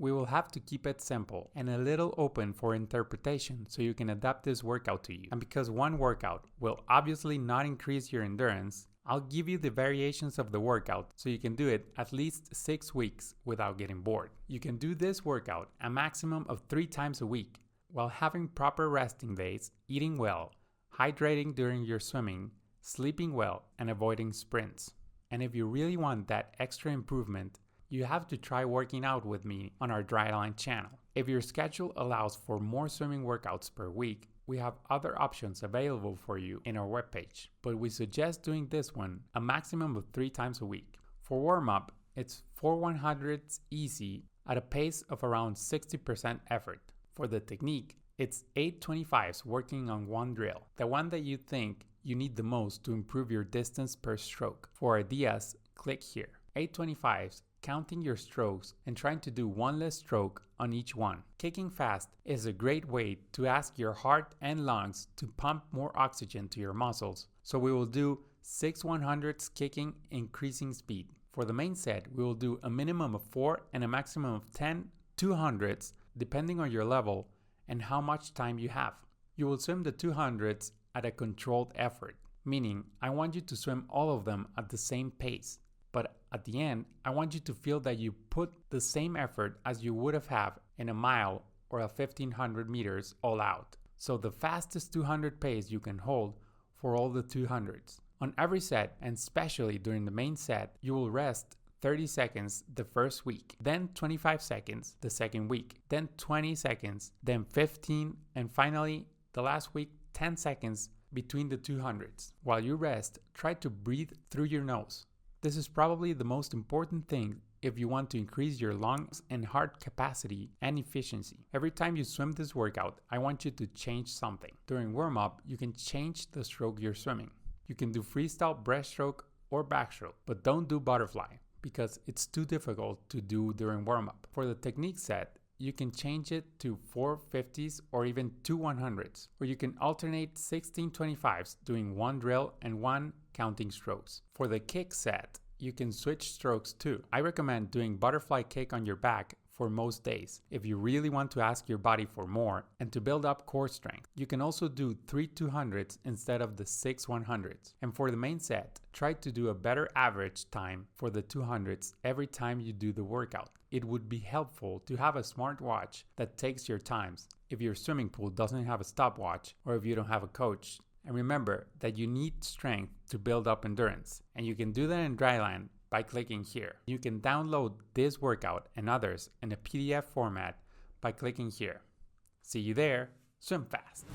we will have to keep it simple and a little open for interpretation so you can adapt this workout to you. And because one workout will obviously not increase your endurance, I'll give you the variations of the workout so you can do it at least 6 weeks without getting bored. You can do this workout a maximum of 3 times a week while having proper resting days, eating well, hydrating during your swimming, sleeping well, and avoiding sprints. And if you really want that extra improvement, you have to try working out with me on our Dryline channel. If your schedule allows for more swimming workouts per week, we have other options available for you in our webpage, but we suggest doing this one a maximum of 3 times a week. For warm-up, it's 4 100s easy at a pace of around 60% effort. For the technique, it's 8 25s working on one drill, the one that you think you need the most to improve your distance per stroke. For ideas, click here. 8 25s, counting your strokes and trying to do one less stroke on each one. Kicking fast is a great way to ask your heart and lungs to pump more oxygen to your muscles. So we will do 6 100s kicking, increasing speed. For the main set, we will do a minimum of 4 and a maximum of 10 200s depending on your level and how much time you have. You will swim the 200s at a controlled effort, meaning I want you to swim all of them at the same pace. But at the end, I want you to feel that you put the same effort as you would have in a mile or a 1500 meters all out. So the fastest 200 pace you can hold for all the 200s. On every set, and especially during the main set, you will rest 30 seconds the first week, then 25 seconds the second week, then 20 seconds, then 15, and finally the last week 10 seconds between the 200s. While you rest, try to breathe through your nose. This is probably the most important thing if you want to increase your lungs and heart capacity and efficiency. Every time you swim this workout, I want you to change something. During warm-up, you can change the stroke you're swimming. You can do freestyle breaststroke or backstroke, but don't do butterfly because it's too difficult to do during warm-up. For the technique set, you can change it to 4 50s or even 2 100s, or you can alternate 16 25s doing one drill and one counting strokes. For the kick set, you can switch strokes too. I recommend doing butterfly kick on your back for most days if you really want to ask your body for more and to build up core strength. You can also do 3 200s instead of the 6 100s. And for the main set, try to do a better average time for the 200s every time you do the workout. It would be helpful to have a smartwatch that takes your times if your swimming pool doesn't have a stopwatch or if you don't have a coach. And remember that you need strength to build up endurance, and you can do that in Dryline by clicking here. You can download this workout and others in a PDF format by clicking here. See you there, swim fast!